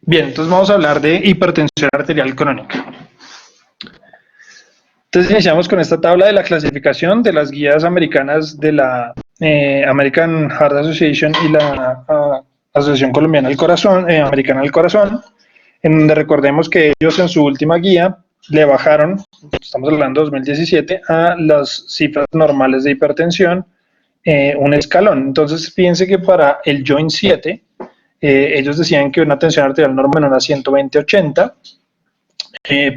Bien, entonces vamos a hablar de hipertensión arterial crónica. Entonces iniciamos con esta tabla de la clasificación de las guías americanas de la American Heart Association y la Asociación Colombiana del Corazón, Americana del Corazón, en donde recordemos que ellos en su última guía le bajaron, estamos hablando de 2017, a las cifras normales de hipertensión un escalón. Entonces fíjense que para el Joint 7, ellos decían que una tensión arterial normal era 120/80.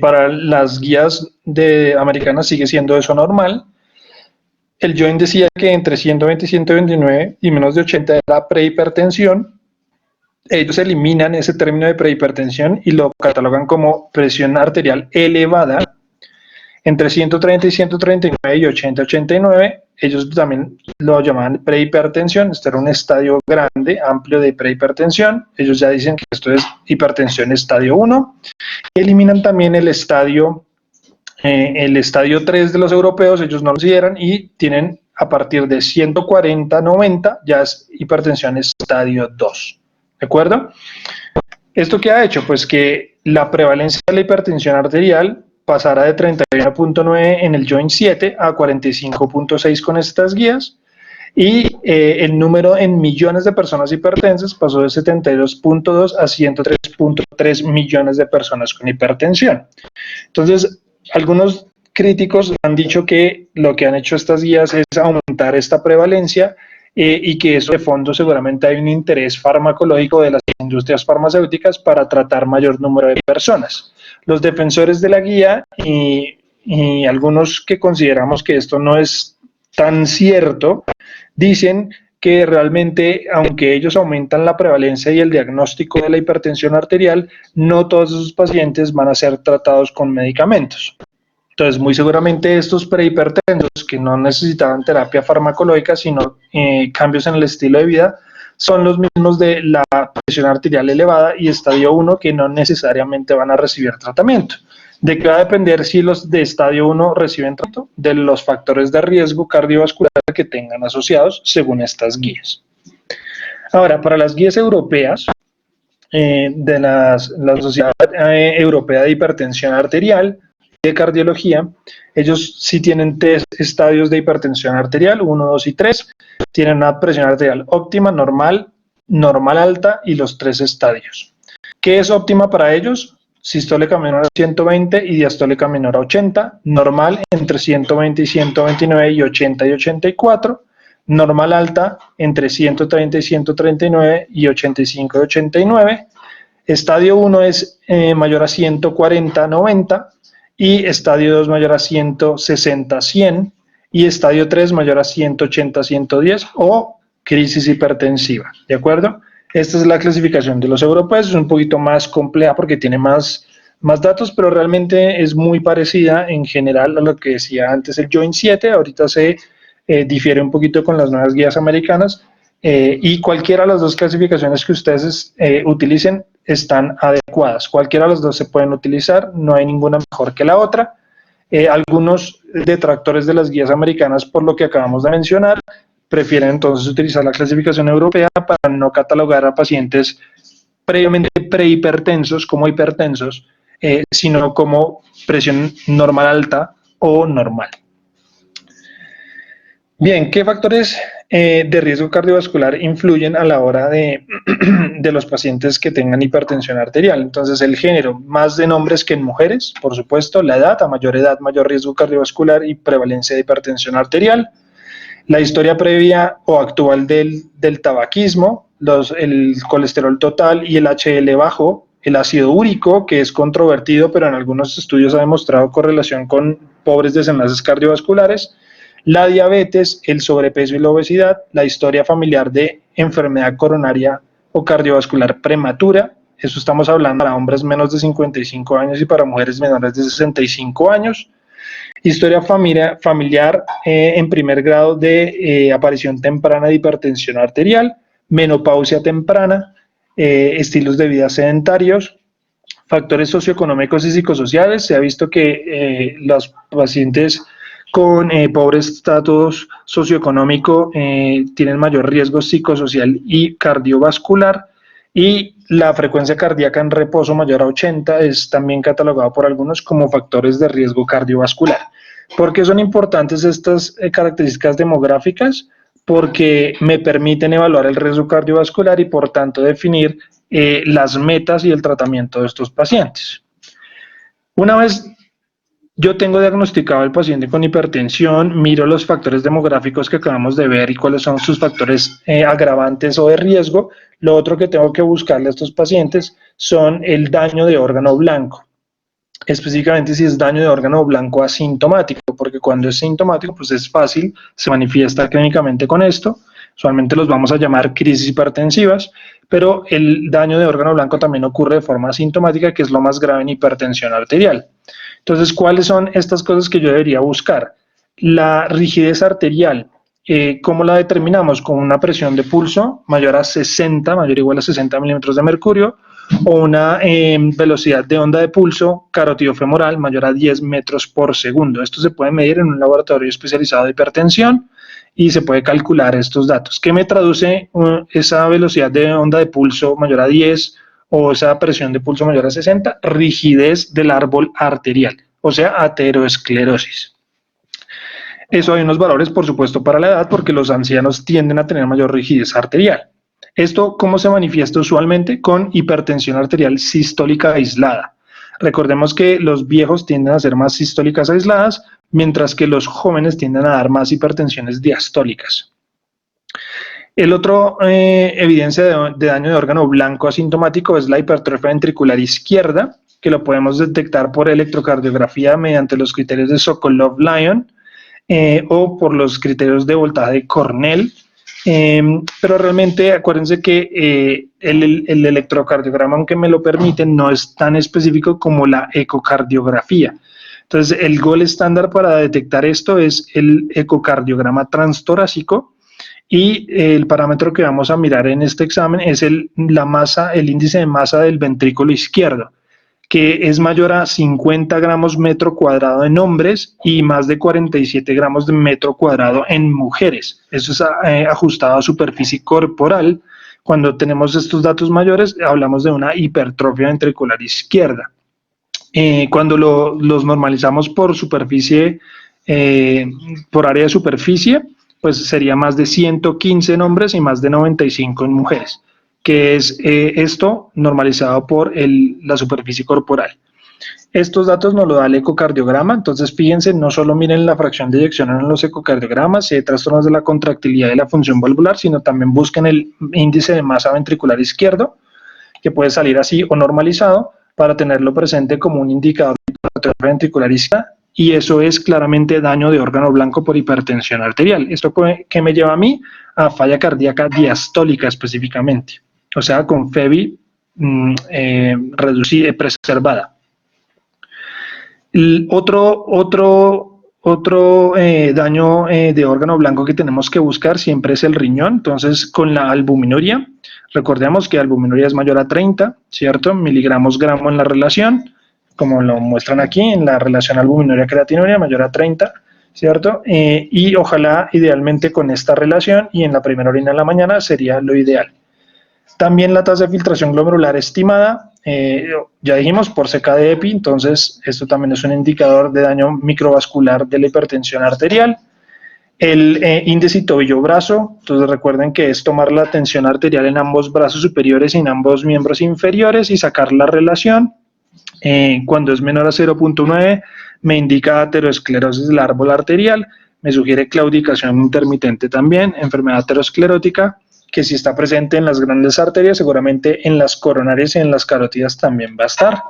Para las guías americanas sigue siendo eso normal. El Joint decía que entre 120 y 129 y menos de 80 era prehipertensión. Ellos eliminan ese término de prehipertensión y lo catalogan como presión arterial elevada. Entre 130 y 139 y 80-89, ellos también lo llamaban prehipertensión. Este era un estadio grande, amplio de prehipertensión. Ellos ya dicen que esto es hipertensión estadio 1. Eliminan también el estadio 3 de los europeos, ellos no lo consideran y tienen a partir de 140-90 ya es hipertensión estadio 2. ¿De acuerdo? ¿Esto qué ha hecho? Pues que la prevalencia de la hipertensión arterial pasara de 31.9 en el Joint 7 a 45.6 con estas guías y el número en millones de personas hipertensas pasó de 72.2 a 103.3 millones de personas con hipertensión. Entonces, algunos críticos han dicho que lo que han hecho estas guías es aumentar esta prevalencia y que eso de fondo seguramente hay un interés farmacológico de las industrias farmacéuticas para tratar mayor número de personas. Los defensores de la guía y algunos que consideramos que esto no es tan cierto, dicen que realmente, aunque ellos aumentan la prevalencia y el diagnóstico de la hipertensión arterial, no todos esos pacientes van a ser tratados con medicamentos. Entonces, muy seguramente estos prehipertensos que no necesitaban terapia farmacológica, sino cambios en el estilo de vida, son los mismos de la presión arterial elevada y estadio 1 que no necesariamente van a recibir tratamiento. ¿De qué va a depender si los de estadio 1 reciben tratamiento? De los factores de riesgo cardiovascular que tengan asociados según estas guías. Ahora, para las guías europeas, de la Sociedad Europea de Hipertensión Arterial, de cardiología, ellos sí tienen 3 estadios de hipertensión arterial, 1, 2 y 3, tienen una presión arterial óptima, normal, normal alta y los 3 estadios. ¿Qué es óptima para ellos? Sistólica menor a 120 y diastólica menor a 80, normal entre 120 y 129 y 80 y 84, normal alta entre 130 y 139 y 85 y 89, estadio 1 es mayor a 140-90, y estadio 2 mayor a 160-100 y estadio 3 mayor a 180-110 o crisis hipertensiva, ¿de acuerdo? Esta es la clasificación de los europeos, es un poquito más compleja porque tiene más datos, pero realmente es muy parecida en general a lo que decía antes el Joint 7, ahorita se difiere un poquito con las nuevas guías americanas y cualquiera de las dos clasificaciones que ustedes utilicen están adecuadas. Cualquiera de las dos se pueden utilizar, no hay ninguna mejor que la otra. Algunos detractores de las guías americanas, por lo que acabamos de mencionar, prefieren entonces utilizar la clasificación europea para no catalogar a pacientes previamente prehipertensos como hipertensos, sino como presión normal alta o normal. Bien, ¿qué factores de riesgo cardiovascular influyen a la hora de los pacientes que tengan hipertensión arterial? Entonces, el género, más en hombres que en mujeres, por supuesto, la edad, a mayor edad, mayor riesgo cardiovascular y prevalencia de hipertensión arterial, la historia previa o actual del tabaquismo, el colesterol total y el HDL bajo, el ácido úrico, que es controvertido, pero en algunos estudios ha demostrado correlación con pobres desenlaces cardiovasculares, la diabetes, el sobrepeso y la obesidad, la historia familiar de enfermedad coronaria o cardiovascular prematura, eso estamos hablando para hombres menos de 55 años y para mujeres menores de 65 años, historia familiar en primer grado de aparición temprana de hipertensión arterial, menopausia temprana, estilos de vida sedentarios, factores socioeconómicos y psicosociales. Se ha visto que los pacientes con pobre estatus socioeconómico tienen mayor riesgo psicosocial y cardiovascular Y la frecuencia cardíaca en reposo mayor a 80 es también catalogado por algunos como factores de riesgo cardiovascular. ¿Por qué son importantes estas características demográficas? Porque me permiten evaluar el riesgo cardiovascular y por tanto definir las metas y el tratamiento de estos pacientes. Una vez yo tengo diagnosticado al paciente con hipertensión, miro los factores demográficos que acabamos de ver y cuáles son sus factores agravantes o de riesgo. Lo otro que tengo que buscarle a estos pacientes son el daño de órgano blanco. Específicamente si es daño de órgano blanco asintomático, porque cuando es sintomático, pues es fácil, se manifiesta clínicamente con esto. Usualmente los vamos a llamar crisis hipertensivas, pero el daño de órgano blanco también ocurre de forma asintomática, que es lo más grave en hipertensión arterial. Entonces, ¿cuáles son estas cosas que yo debería buscar? La rigidez arterial, ¿cómo la determinamos? Con una presión de pulso mayor a 60, mayor o igual a 60 milímetros de mercurio, o una velocidad de onda de pulso carotido-femoral mayor a 10 metros por segundo. Esto se puede medir en un laboratorio especializado de hipertensión y se puede calcular estos datos. ¿Qué me traduce esa velocidad de onda de pulso mayor a 10 o esa presión de pulso mayor a 60? Rigidez del árbol arterial, o sea, ateroesclerosis. Eso hay unos valores, por supuesto, para la edad, porque los ancianos tienden a tener mayor rigidez arterial. ¿Esto cómo se manifiesta usualmente? Con hipertensión arterial sistólica aislada. Recordemos que los viejos tienden a ser más sistólicas aisladas, mientras que los jóvenes tienden a dar más hipertensiones diastólicas. El otro evidencia de daño de órgano blanco asintomático es la hipertrofia ventricular izquierda, que lo podemos detectar por electrocardiografía mediante los criterios de Sokolov-Lyon o por los criterios de voltaje de Cornell. Pero realmente acuérdense que el electrocardiograma, aunque me lo permiten, no es tan específico como la ecocardiografía. Entonces, el gold estándar para detectar esto es el ecocardiograma transtorácico y el parámetro que vamos a mirar en este examen es la masa, el índice de masa del ventrículo izquierdo, que es mayor a 50 gramos metro cuadrado en hombres y más de 47 gramos de metro cuadrado en mujeres. Eso es ajustado a superficie corporal. Cuando tenemos estos datos mayores, hablamos de una hipertrofia ventricular izquierda. Cuando los normalizamos por superficie, por área de superficie, pues sería más de 115 en hombres y más de 95 en mujeres, que es esto normalizado por la superficie corporal. Estos datos nos lo da el ecocardiograma, entonces fíjense, no solo miren la fracción de eyección en los ecocardiogramas, si hay trastornos de la contractilidad y la función valvular, sino también busquen el índice de masa ventricular izquierdo, que puede salir así o normalizado, para tenerlo presente como un indicador de hipertrofia ventricular izquierda, y eso es claramente daño de órgano blanco por hipertensión arterial. ¿Esto qué me lleva a mí? A falla cardíaca diastólica específicamente, o sea, con FEBI preservada. Otro daño de órgano blanco que tenemos que buscar siempre es el riñón. Entonces, con la albuminuria, recordemos que albuminuria es mayor a 30, ¿cierto? Miligramos gramo en la relación, como lo muestran aquí, en la relación albuminuria-creatinuria, mayor a 30, ¿cierto? Y ojalá, idealmente, con esta relación y en la primera orina en la mañana sería lo ideal. También la tasa de filtración glomerular estimada, ya dijimos, por CK de EPI, entonces esto también es un indicador de daño microvascular de la hipertensión arterial. El índice tobillo-brazo, entonces recuerden que es tomar la tensión arterial en ambos brazos superiores y en ambos miembros inferiores y sacar la relación. Cuando es menor a 0.9 me indica ateroesclerosis del árbol arterial, me sugiere claudicación intermitente también, enfermedad aterosclerótica, que si está presente en las grandes arterias, seguramente en las coronarias y en las carótidas también va a estar.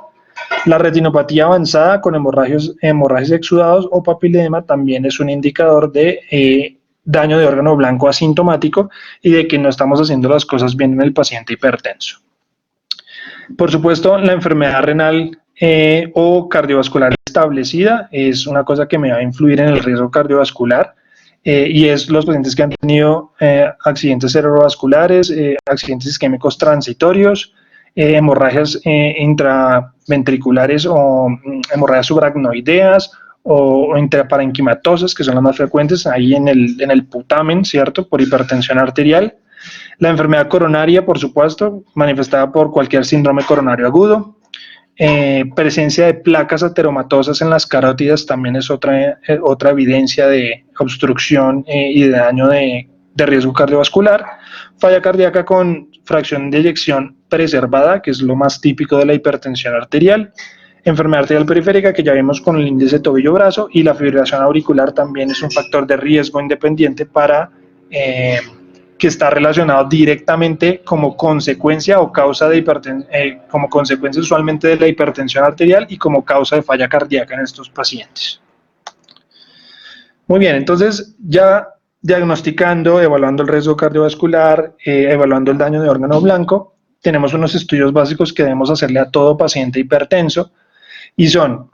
La retinopatía avanzada con hemorragias exudados o papiledema también es un indicador de daño de órgano blanco asintomático y de que no estamos haciendo las cosas bien en el paciente hipertenso. Por supuesto, la enfermedad renal o cardiovascular establecida es una cosa que me va a influir en el riesgo cardiovascular. Y es los pacientes que han tenido accidentes cerebrovasculares, accidentes isquémicos transitorios, hemorragias intraventriculares o hemorragias subaracnoideas o intraparenquimatosas, que son las más frecuentes ahí en el putamen, ¿cierto? Por hipertensión arterial. La enfermedad coronaria, por supuesto, manifestada por cualquier síndrome coronario agudo. Presencia de placas ateromatosas en las carótidas también es otra evidencia de obstrucción y de daño de riesgo cardiovascular. Falla cardíaca con fracción de eyección preservada, que es lo más típico de la hipertensión arterial. Enfermedad arterial periférica, que ya vimos con el índice tobillo-brazo, y la fibrilación auricular también es un factor de riesgo independiente para que está relacionado directamente como consecuencia o causa de como consecuencia usualmente de la hipertensión arterial y como causa de falla cardíaca en estos pacientes. Muy bien, entonces ya diagnosticando, evaluando el riesgo cardiovascular, evaluando el daño de órgano blanco, tenemos unos estudios básicos que debemos hacerle a todo paciente hipertenso y son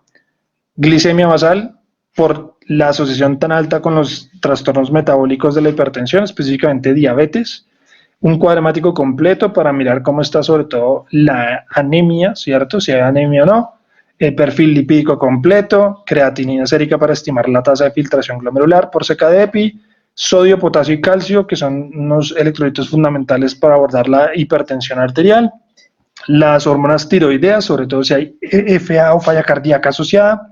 glicemia basal, por la asociación tan alta con los trastornos metabólicos de la hipertensión, específicamente diabetes, un cuadrático completo para mirar cómo está sobre todo la anemia, ¿cierto? Si hay anemia o no, el perfil lipídico completo, creatinina sérica para estimar la tasa de filtración glomerular por seca de EPI, sodio, potasio y calcio, que son unos electrolitos fundamentales para abordar la hipertensión arterial, las hormonas tiroideas, sobre todo si hay FA o falla cardíaca asociada.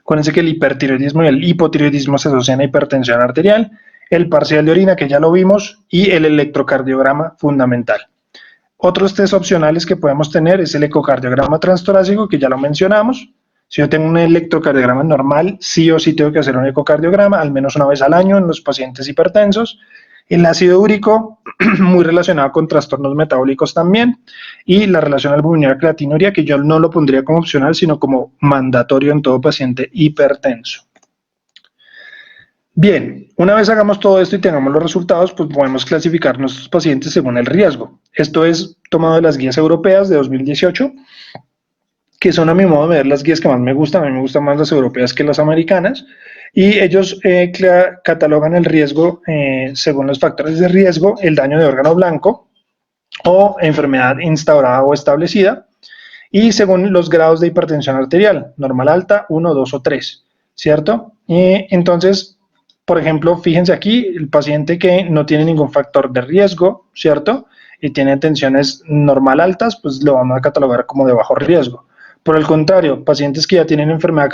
Acuérdense que el hipertiroidismo y el hipotiroidismo se asocian a hipertensión arterial, el parcial de orina, que ya lo vimos, y el electrocardiograma fundamental. Otros test opcionales que podemos tener es el ecocardiograma transtorácico, que ya lo mencionamos. Si yo tengo un electrocardiograma normal, sí o sí tengo que hacer un ecocardiograma, al menos una vez al año en los pacientes hipertensos. El ácido úrico, muy relacionado con trastornos metabólicos también, y la relación albuminuria-creatinuria, que yo no lo pondría como opcional, sino como mandatorio en todo paciente hipertenso. Bien, una vez hagamos todo esto y tengamos los resultados, pues podemos clasificar nuestros pacientes según el riesgo. Esto es tomado de las guías europeas de 2018, que son a mi modo de ver las guías que más me gustan. A mí me gustan más las europeas que las americanas, y ellos catalogan el riesgo según los factores de riesgo, el daño de órgano blanco o enfermedad instaurada o establecida, y según los grados de hipertensión arterial, normal, alta, 1, 2 o 3, ¿cierto? Entonces, por ejemplo, fíjense aquí, el paciente que no tiene ningún factor de riesgo, ¿cierto? Y tiene tensiones normal altas, pues lo vamos a catalogar como de bajo riesgo. Por el contrario, pacientes que ya tienen enfermedad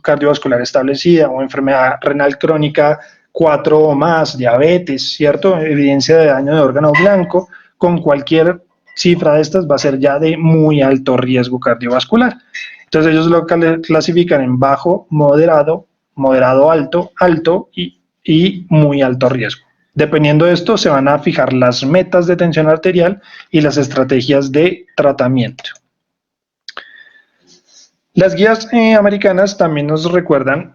cardiovascular establecida o enfermedad renal crónica 4 o más, diabetes, ¿cierto? Evidencia de daño de órgano blanco, con cualquier cifra de estas va a ser ya de muy alto riesgo cardiovascular. Entonces ellos lo clasifican en bajo, moderado, moderado alto, alto y muy alto riesgo. Dependiendo de esto, se van a fijar las metas de tensión arterial y las estrategias de tratamiento. Las guías americanas también nos recuerdan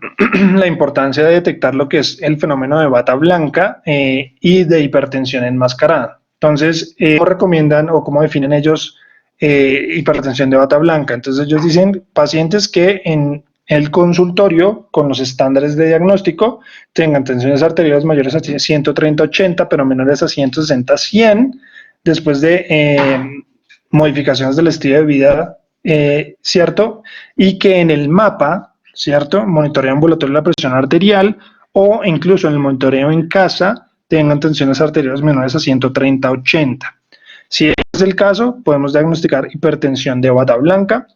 la importancia de detectar lo que es el fenómeno de bata blanca y de hipertensión enmascarada. Entonces, ¿cómo recomiendan o cómo definen ellos hipertensión de bata blanca? Entonces ellos dicen pacientes que en el consultorio, con los estándares de diagnóstico, tengan tensiones arteriales mayores a 130/80, pero menores a 160/100, después de modificaciones del estilo de vida, ¿cierto? Y que en el mapa, ¿cierto? Monitoreo ambulatorio de la presión arterial, o incluso en el monitoreo en casa tengan tensiones arteriales menores a 130/80. Si es el caso, podemos diagnosticar hipertensión de bata blanca,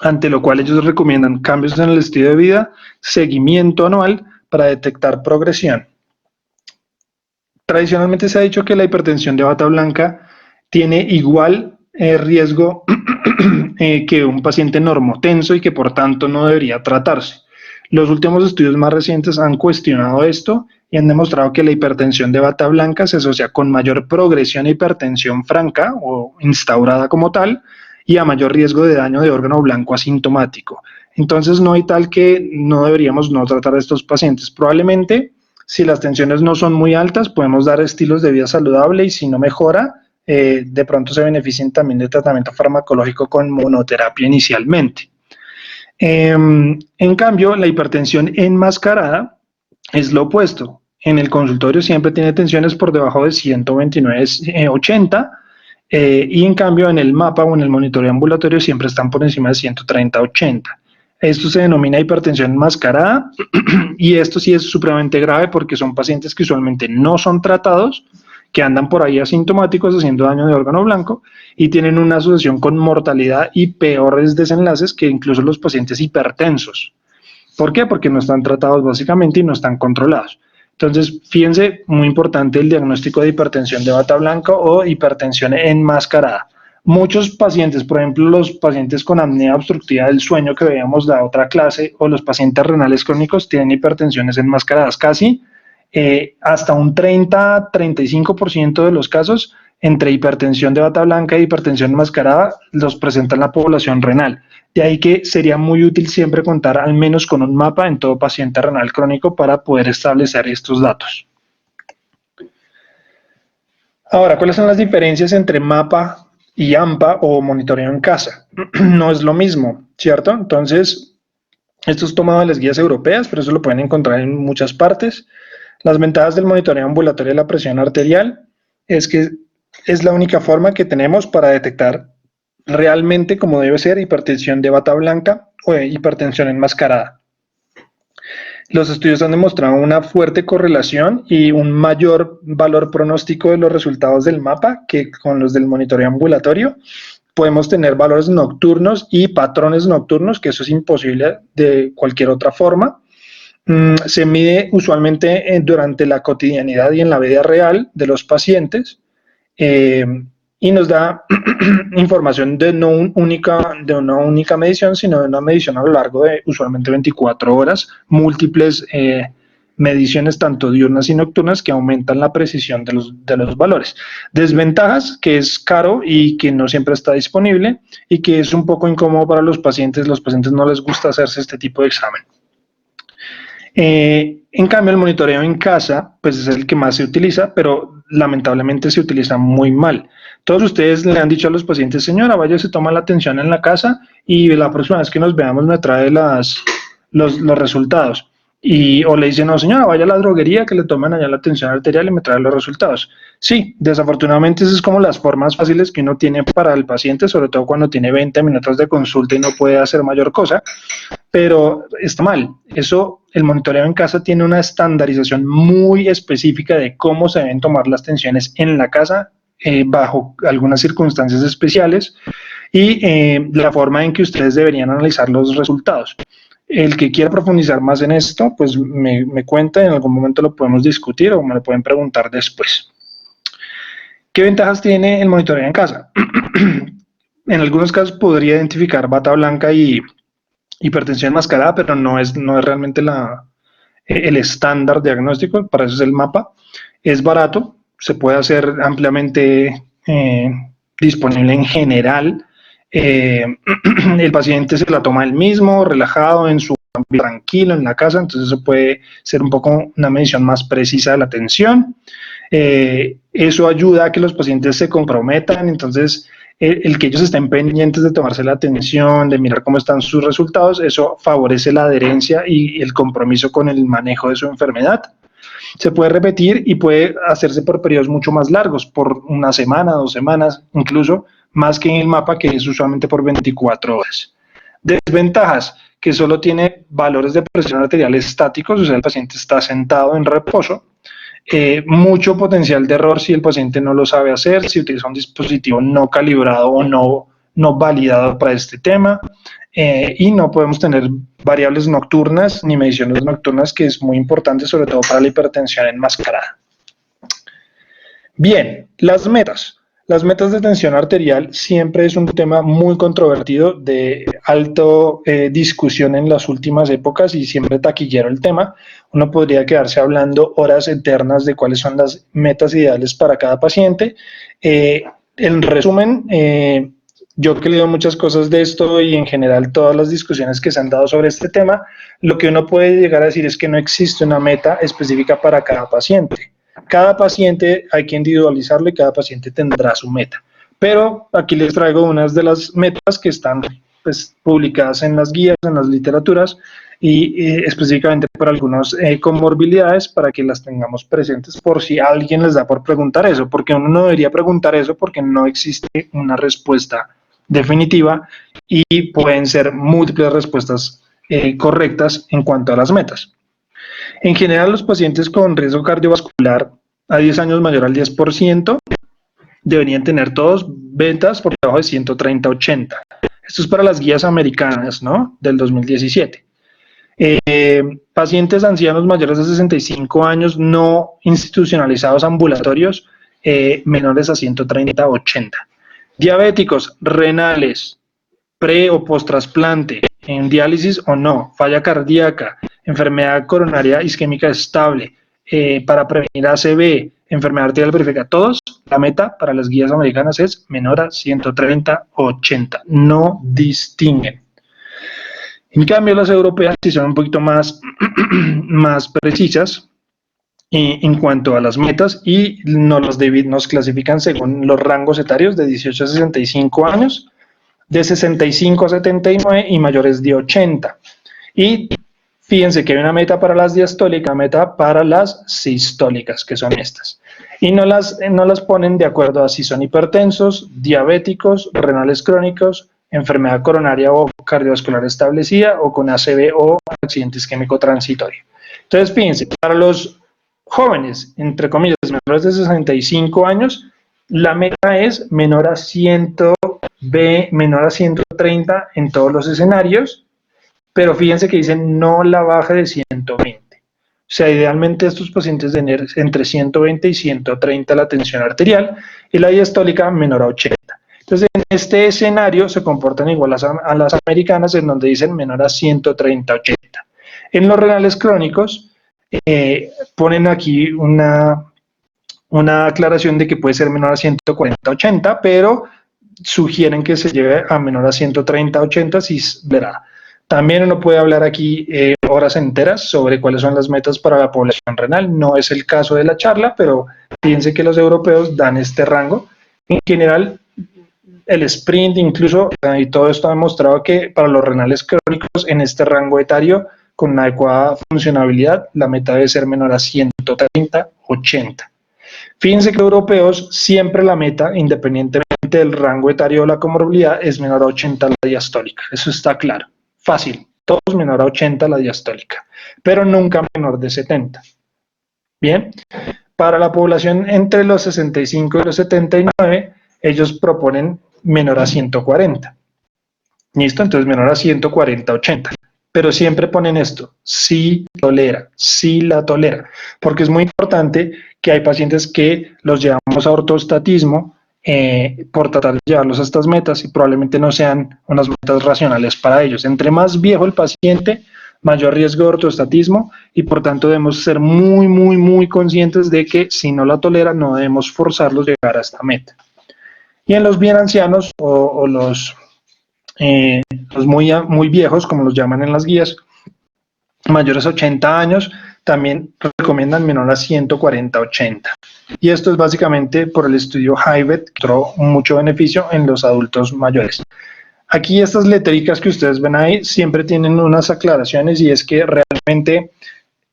ante lo cual ellos recomiendan cambios en el estilo de vida, seguimiento anual para detectar progresión. Tradicionalmente se ha dicho que la hipertensión de bata blanca tiene igual riesgo que un paciente normotenso y que por tanto no debería tratarse. Los últimos estudios más recientes han cuestionado esto y han demostrado que la hipertensión de bata blanca se asocia con mayor progresión a hipertensión franca o instaurada como tal, y a mayor riesgo de daño de órgano blanco asintomático. Entonces no hay tal que no deberíamos no tratar a estos pacientes. Probablemente, si las tensiones no son muy altas, podemos dar estilos de vida saludable, y si no mejora, de pronto se beneficien también de tratamiento farmacológico con monoterapia inicialmente. En cambio, la hipertensión enmascarada es lo opuesto. En el consultorio siempre tiene tensiones por debajo de 129/80, y en cambio en el mapa o en el monitoreo ambulatorio siempre están por encima de 130/80. Esto se denomina hipertensión enmascarada y esto sí es supremamente grave porque son pacientes que usualmente no son tratados que andan por ahí asintomáticos haciendo daño de órgano blanco y tienen una asociación con mortalidad y peores desenlaces que incluso los pacientes hipertensos. ¿Por qué? Porque no están tratados básicamente y no están controlados. Entonces, fíjense, muy importante el diagnóstico de hipertensión de bata blanca o hipertensión enmascarada. Muchos pacientes, por ejemplo, los pacientes con apnea obstructiva del sueño que veíamos la otra clase o los pacientes renales crónicos tienen hipertensiones enmascaradas. Casi hasta un 30-35% de los casos entre hipertensión de bata blanca y hipertensión enmascarada los presenta en la población renal. De ahí que sería muy útil siempre contar al menos con un mapa en todo paciente renal crónico para poder establecer estos datos. Ahora, ¿cuáles son las diferencias entre mapa y AMPA o monitoreo en casa? No es lo mismo, ¿cierto? Entonces, esto es tomado de las guías europeas, pero eso lo pueden encontrar en muchas partes. Las ventajas del monitoreo ambulatorio de la presión arterial es que es la única forma que tenemos para detectar realmente como debe ser hipertensión de bata blanca o hipertensión enmascarada. Los estudios han demostrado una fuerte correlación y un mayor valor pronóstico de los resultados del mapa que con los del monitoreo ambulatorio. Podemos tener valores nocturnos y patrones nocturnos, que eso es imposible de cualquier otra forma. Se mide usualmente durante la cotidianidad y en la vida real de los pacientes. Y nos da información de una única medición, sino de una medición a lo largo de usualmente 24 horas, múltiples mediciones tanto diurnas y nocturnas que aumentan la precisión de los valores. Desventajas, que es caro y que no siempre está disponible y que es un poco incómodo para los pacientes no les gusta hacerse este tipo de examen. En cambio, el monitoreo en casa, pues es el que más se utiliza, pero lamentablemente se utiliza muy mal. Todos ustedes le han dicho a los pacientes, señora, vaya, se toma la atención en la casa y la próxima vez que nos veamos me trae los resultados. O le dicen, no, señora, vaya a la droguería que le toman allá la tensión arterial y me trae los resultados. Sí, desafortunadamente esas es como las formas fáciles que uno tiene para el paciente, sobre todo cuando tiene 20 minutos de consulta y no puede hacer mayor cosa, pero está mal. Eso, el monitoreo en casa tiene una estandarización muy específica de cómo se deben tomar las tensiones en la casa bajo algunas circunstancias especiales y la forma en que ustedes deberían analizar los resultados. El que quiera profundizar más en esto, pues me cuenta, en algún momento lo podemos discutir o me lo pueden preguntar después. ¿Qué ventajas tiene el monitoreo en casa? En algunos casos podría identificar bata blanca y hipertensión enmascarada, pero no es realmente el estándar diagnóstico, para eso es el mapa. Es barato, se puede hacer ampliamente disponible en general. El paciente se la toma él mismo, relajado, en su ambiente tranquilo, en la casa, entonces eso puede ser un poco una medición más precisa de la tensión. Eso ayuda a que los pacientes se comprometan, entonces el que ellos estén pendientes de tomarse la atención, de mirar cómo están sus resultados, eso favorece la adherencia y el compromiso con el manejo de su enfermedad. Se puede repetir y puede hacerse por periodos mucho más largos, por una semana, 2 semanas, incluso más que en el mapa, que es usualmente por 24 horas. Desventajas, que solo tiene valores de presión arterial estáticos, o sea, el paciente está sentado en reposo. Mucho potencial de error si el paciente no lo sabe hacer, si utiliza un dispositivo no calibrado o no validado para este tema, y no podemos tener variables nocturnas ni mediciones nocturnas, que es muy importante sobre todo para la hipertensión enmascarada. Bien, las metas. Las metas de tensión arterial siempre es un tema muy controvertido, de alto discusión en las últimas épocas y siempre taquillero el tema. Uno podría quedarse hablando horas eternas de cuáles son las metas ideales para cada paciente. En resumen, yo que he leído muchas cosas de esto y en general todas las discusiones que se han dado sobre este tema, lo que uno puede llegar a decir es que no existe una meta específica para cada paciente. Cada paciente hay que individualizarlo y cada paciente tendrá su meta. Pero aquí les traigo unas de las metas que están pues, publicadas en las guías, en las literaturas y específicamente para algunas comorbilidades, para que las tengamos presentes por si alguien les da por preguntar eso, porque uno no debería preguntar eso porque no existe una respuesta definitiva y pueden ser múltiples respuestas correctas en cuanto a las metas. En general, los pacientes con riesgo cardiovascular a 10 años mayor al 10%, deberían tener todos ventas por debajo de 130-80. Esto es para las guías americanas, ¿no? Del 2017. Pacientes ancianos mayores de 65 años no institucionalizados ambulatorios, menores a 130-80. Diabéticos, renales, pre o post trasplante, en diálisis o no, falla cardíaca, enfermedad coronaria isquémica estable, para prevenir ACV, enfermedad arterial periférica, todos, la meta para las guías americanas es menor a 130-80, no distinguen. En cambio, las europeas sí son un poquito más, más precisas en cuanto a las metas y nos clasifican según los rangos etarios de 18 a 65 años, de 65 a 79 y mayores de 80. Y fíjense que hay una meta para las diastólicas, una meta para las sistólicas, que son estas. Y no las ponen de acuerdo a si son hipertensos, diabéticos, renales crónicos, enfermedad coronaria o cardiovascular establecida o con ACV o accidente isquémico transitorio. Entonces, fíjense, para los jóvenes, entre comillas, menores de 65 años, la meta es menor a 130 en todos los escenarios, pero fíjense que dicen no la baja de 120. O sea, idealmente estos pacientes deben entre 120 y 130 la tensión arterial y la diastólica menor a 80. Entonces, en este escenario se comportan igual a las americanas, en donde dicen menor a 130-80. En los renales crónicos, ponen aquí una aclaración de que puede ser menor a 140-80, pero sugieren que se lleve a menor a 130-80, si verá. También uno puede hablar aquí horas enteras sobre cuáles son las metas para la población renal. No es el caso de la charla, pero fíjense que los europeos dan este rango. En general, el sprint incluso, y todo esto ha demostrado que para los renales crónicos en este rango etario, con una adecuada funcionabilidad, la meta debe ser menor a 130-80. Fíjense que los europeos siempre la meta, independientemente del rango etario o la comorbilidad, es menor a 80 la diastólica. Eso está claro. Fácil. Todos menor a 80 la diastólica, pero nunca menor de 70. Bien. Para la población entre los 65 y los 79, ellos proponen menor a 140. ¿Listo? Entonces menor a 140-80. Pero siempre ponen esto, sí la tolera, porque es muy importante que hay pacientes que los llevamos a ortostatismo por tratar de llevarlos a estas metas y probablemente no sean unas metas racionales para ellos. Entre más viejo el paciente, mayor riesgo de ortostatismo y por tanto debemos ser muy conscientes de que si no la tolera no debemos forzarlos a llegar a esta meta. Y en los bien ancianos o los muy viejos, como los llaman en las guías, mayores a 80 años, también recomiendan menor a 140-80. Y esto es básicamente por el estudio HIVET, que mostró mucho beneficio en los adultos mayores. Aquí estas letricas que ustedes ven ahí siempre tienen unas aclaraciones y es que realmente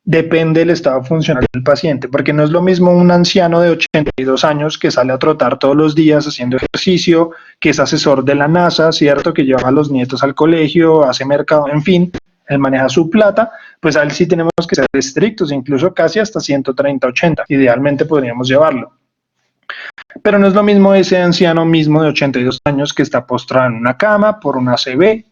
depende del estado funcional del paciente, porque no es lo mismo un anciano de 82 años que sale a trotar todos los días haciendo ejercicio, que es asesor de la NASA, ¿cierto? Que lleva a los nietos al colegio, hace mercado, en fin, él maneja su plata, pues a él sí tenemos que ser estrictos, incluso casi hasta 130-80, idealmente podríamos llevarlo. Pero no es lo mismo ese anciano mismo de 82 años que está postrado en una cama por una ACV,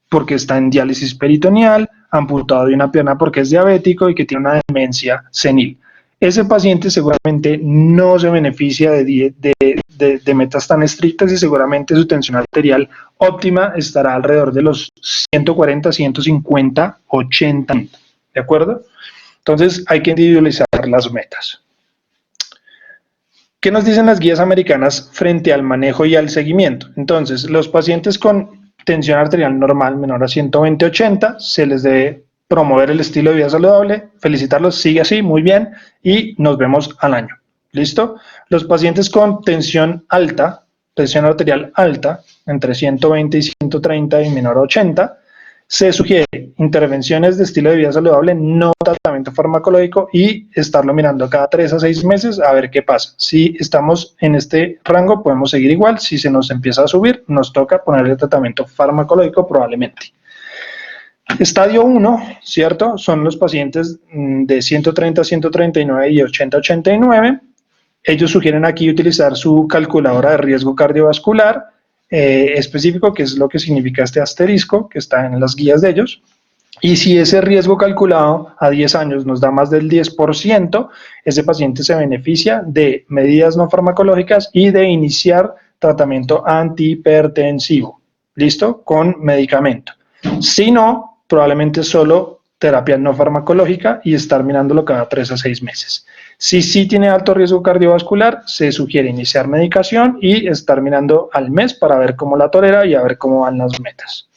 porque está en diálisis peritoneal, amputado de una pierna porque es diabético y que tiene una demencia senil. Ese paciente seguramente no se beneficia de metas tan estrictas y seguramente su tensión arterial óptima estará alrededor de los 140, 150, 80. ¿De acuerdo? Entonces hay que individualizar las metas. ¿Qué nos dicen las guías americanas frente al manejo y al seguimiento? Entonces, los pacientes con tensión arterial normal menor a 120-80, se les debe promover el estilo de vida saludable, felicitarlos, sigue así, muy bien, y nos vemos al año. ¿Listo? Los pacientes con tensión alta, tensión arterial alta, entre 120 y 130 y menor a 80, se sugiere intervenciones de estilo de vida saludable, no tratamiento farmacológico y estarlo mirando cada 3 a 6 meses a ver qué pasa. Si estamos en este rango podemos seguir igual, si se nos empieza a subir nos toca ponerle tratamiento farmacológico probablemente. Estadio 1, ¿cierto? Son los pacientes de 130 a 139 y 80 a 89 Ellos sugieren aquí utilizar su calculadora de riesgo cardiovascular específico, que es lo que significa este asterisco que está en las guías de ellos. Y si ese riesgo calculado a 10 años nos da más del 10%, ese paciente se beneficia de medidas no farmacológicas y de iniciar tratamiento antihipertensivo, ¿listo? Con medicamento. Si no, probablemente solo terapia no farmacológica y estar mirándolo cada 3 a 6 meses. Si sí tiene alto riesgo cardiovascular, se sugiere iniciar medicación y estar mirando al mes para ver cómo la tolera y a ver cómo van las metas.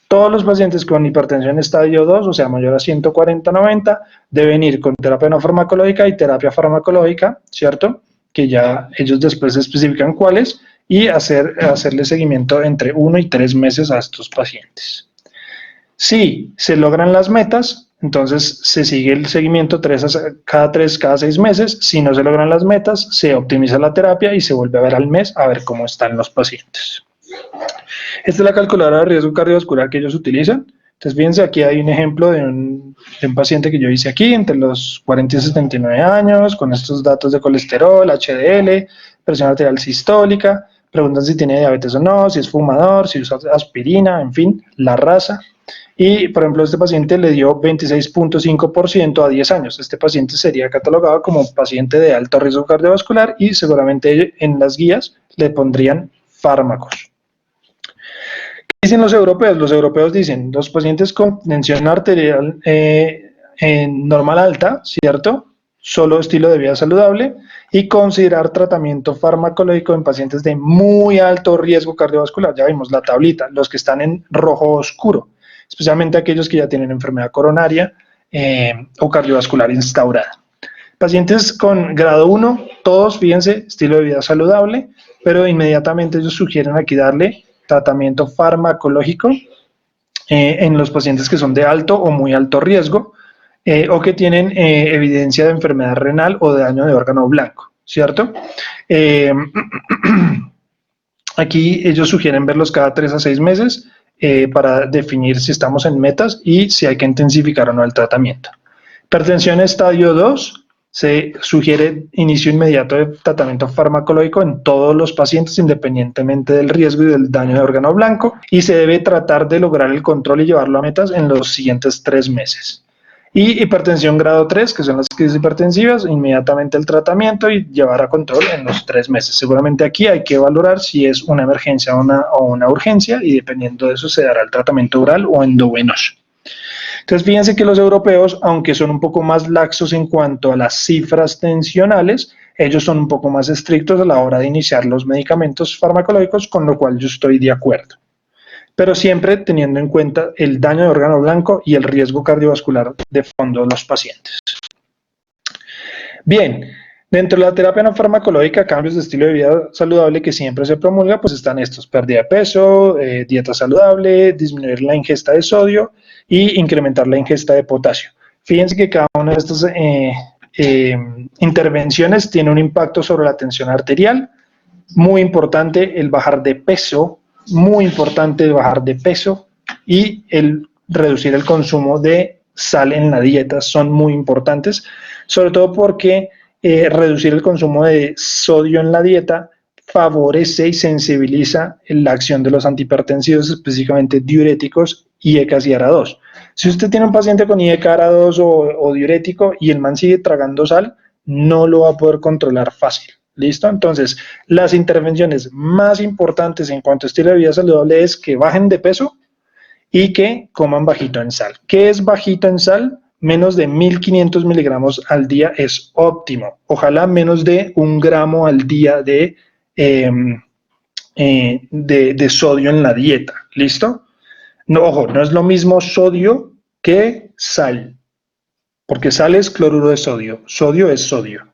Todos los pacientes con hipertensión estadio 2, o sea, mayor a 140/90, deben ir con terapia no farmacológica y terapia farmacológica, ¿cierto? Que ya ellos después especifican cuáles, y hacerle seguimiento entre 1 y 3 meses a estos pacientes. Si se logran las metas, entonces se sigue el seguimiento cada 6 meses. Si no se logran las metas, se optimiza la terapia y se vuelve a ver al mes a ver cómo están los pacientes. Esta es la calculadora de riesgo cardiovascular que ellos utilizan. Entonces, fíjense, aquí hay un ejemplo de un paciente que yo hice aquí, entre los 40 y 79 años, con estos datos de colesterol, HDL, presión arterial sistólica, preguntan si tiene diabetes o no, si es fumador, si usa aspirina, en fin, la raza. Y, por ejemplo, este paciente le dio 26.5% a 10 años. Este paciente sería catalogado como paciente de alto riesgo cardiovascular y seguramente en las guías le pondrían fármacos. ¿Qué dicen los europeos? Los europeos dicen, los pacientes con tensión arterial normal alta, ¿cierto? Solo estilo de vida saludable y considerar tratamiento farmacológico en pacientes de muy alto riesgo cardiovascular. Ya vimos la tablita, los que están en rojo oscuro, especialmente aquellos que ya tienen enfermedad coronaria o cardiovascular instaurada. Pacientes con grado 1, todos, fíjense, estilo de vida saludable, pero inmediatamente ellos sugieren aquí darle tratamiento farmacológico en los pacientes que son de alto o muy alto riesgo o que tienen evidencia de enfermedad renal o de daño de órgano blanco, ¿cierto? Aquí ellos sugieren verlos cada 3 a 6 meses para definir si estamos en metas y si hay que intensificar o no el tratamiento. Hipertensión estadio 2, se sugiere inicio inmediato de tratamiento farmacológico en todos los pacientes independientemente del riesgo y del daño de órgano blanco y se debe tratar de lograr el control y llevarlo a metas en los siguientes 3 meses. Y hipertensión grado 3, que son las crisis hipertensivas, inmediatamente el tratamiento y llevar a control en los 3 meses. Seguramente aquí hay que valorar si es una emergencia o una urgencia y dependiendo de eso se dará el tratamiento oral o endovenoso. Entonces, fíjense que los europeos, aunque son un poco más laxos en cuanto a las cifras tensionales, ellos son un poco más estrictos a la hora de iniciar los medicamentos farmacológicos, con lo cual yo estoy de acuerdo. Pero siempre teniendo en cuenta el daño de órgano blanco y el riesgo cardiovascular de fondo de los pacientes. Bien, dentro de la terapia no farmacológica, cambios de estilo de vida saludable que siempre se promulga, pues están estos: pérdida de peso, dieta saludable, disminuir la ingesta de sodio y incrementar la ingesta de potasio. Fíjense que cada una de estas intervenciones tiene un impacto sobre la tensión arterial. Muy importante el bajar de peso, muy importante el bajar de peso y el reducir el consumo de sal en la dieta son muy importantes, sobre todo porque reducir el consumo de sodio en la dieta favorece y sensibiliza la acción de los antihipertensivos, específicamente diuréticos y ECA-ARA2. Si usted tiene un paciente con ECA-ARA2 o diurético y el man sigue tragando sal, no lo va a poder controlar fácil. ¿Listo? Entonces, las intervenciones más importantes en cuanto a estilo de vida saludable es que bajen de peso y que coman bajito en sal. ¿Qué es bajito en sal? Menos de 1500 miligramos al día es óptimo. Ojalá menos de 1 gramo al día de sodio en la dieta. ¿Listo? No, ojo, no es lo mismo sodio que sal, porque sal es cloruro de sodio, sodio es sodio.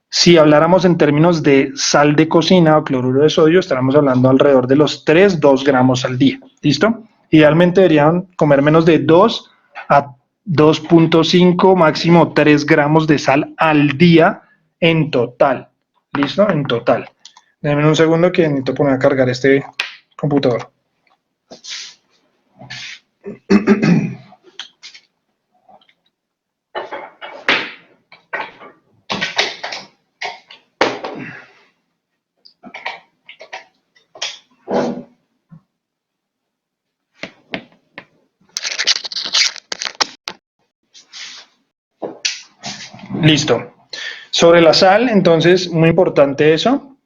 Si habláramos en términos de sal de cocina o cloruro de sodio, estaríamos hablando alrededor de los 2 gramos al día. ¿Listo? Idealmente deberían comer menos de 2 a 2.5, máximo 3 gramos de sal al día en total. ¿Listo? En total. Déjenme un segundo que necesito poner a cargar este computador. Listo. Sobre la sal, entonces, muy importante eso.